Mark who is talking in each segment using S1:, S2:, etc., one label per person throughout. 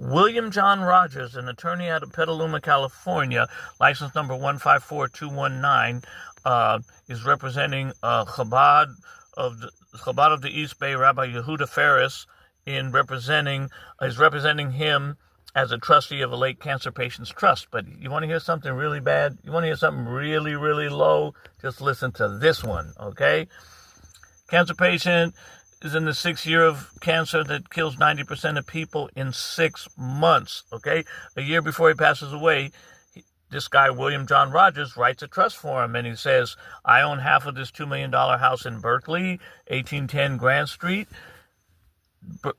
S1: William John Rogers, an attorney out of Petaluma, California, license number 154219, is representing Chabad of the East Bay, Rabbi Yehuda Ferris, is representing him as a trustee of a late cancer patient's trust. But you want to hear something really bad? You want to hear something really, really low? Just listen to this one, okay? Cancer patient is in the 6th year of cancer that kills 90% of people in 6 months, okay? A year before he passes away, this guy, William John Rogers, writes a trust for him, and he says, I own half of this $2 million house in Berkeley, 1810 Grant Street,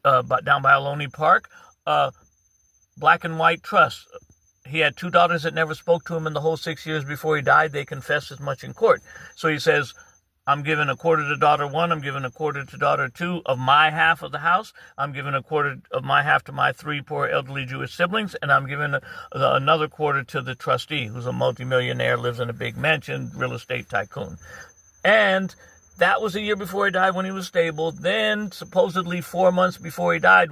S1: down by Ohlone Park. Black and white trust. He had 2 daughters that never spoke to him in the whole 6 years before he died. They confessed as much in court. So he says, I'm giving a quarter to daughter 1. I'm giving a quarter to daughter 2 of my half of the house. I'm giving a quarter of my half to my 3 poor elderly Jewish siblings. And I'm giving another quarter to the trustee, who's a multimillionaire, lives in a big mansion, real estate tycoon. And that was a year before he died, when he was stable. Then, supposedly 4 months before he died,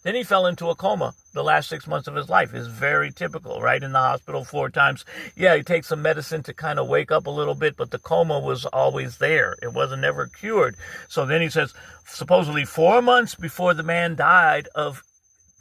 S1: then he fell into a coma. The last 6 months of his life is very typical, right? In the hospital 4 times. Yeah, he takes some medicine to kind of wake up a little bit, but the coma was always there. It wasn't ever cured. So then he says, supposedly 4 months before the man died of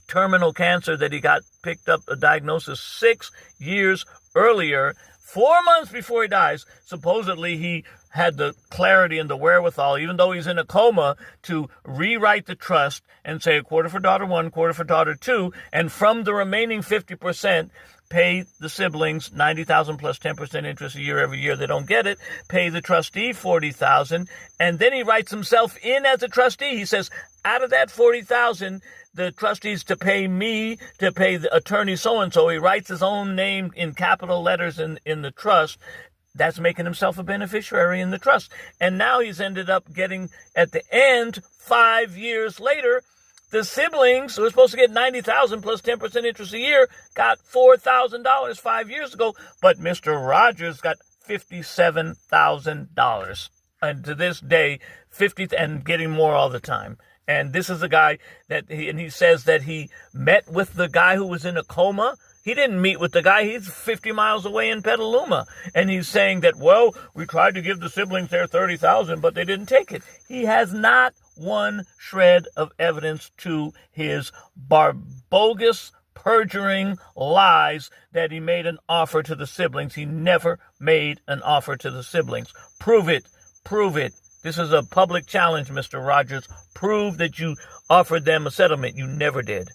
S1: terminal cancer that he got picked up a diagnosis 6 years earlier, 4 months before he dies, supposedly he had the clarity and the wherewithal, even though he's in a coma, to rewrite the trust and say a quarter for daughter 1, quarter for daughter 2, and from the remaining 50%, pay the siblings $90,000 plus 10% interest a year every year they don't get it, pay the trustee $40,000, and then he writes himself in as a trustee. He says, out of that $40,000, the trustees to pay me, to pay the attorney so-and-so. He writes his own name in capital letters in the trust. That's making himself a beneficiary in the trust. And now he's ended up getting, at the end, 5 years later, the siblings, who were supposed to get $90,000 plus 10% interest a year, got $4,000 5 years ago. But Mr. Rogers got $57,000. And to this day, and getting more all the time. And this is a guy he says that he met with the guy who was in a coma. He didn't meet with the guy. He's 50 miles away in Petaluma. And he's saying that, well, we tried to give the siblings their $30,000, but they didn't take it. He has not one shred of evidence to his bogus, perjuring lies that he made an offer to the siblings. He never made an offer to the siblings. Prove it. Prove it. This is a public challenge, Mr. Rogers. Prove that you offered them a settlement. You never did.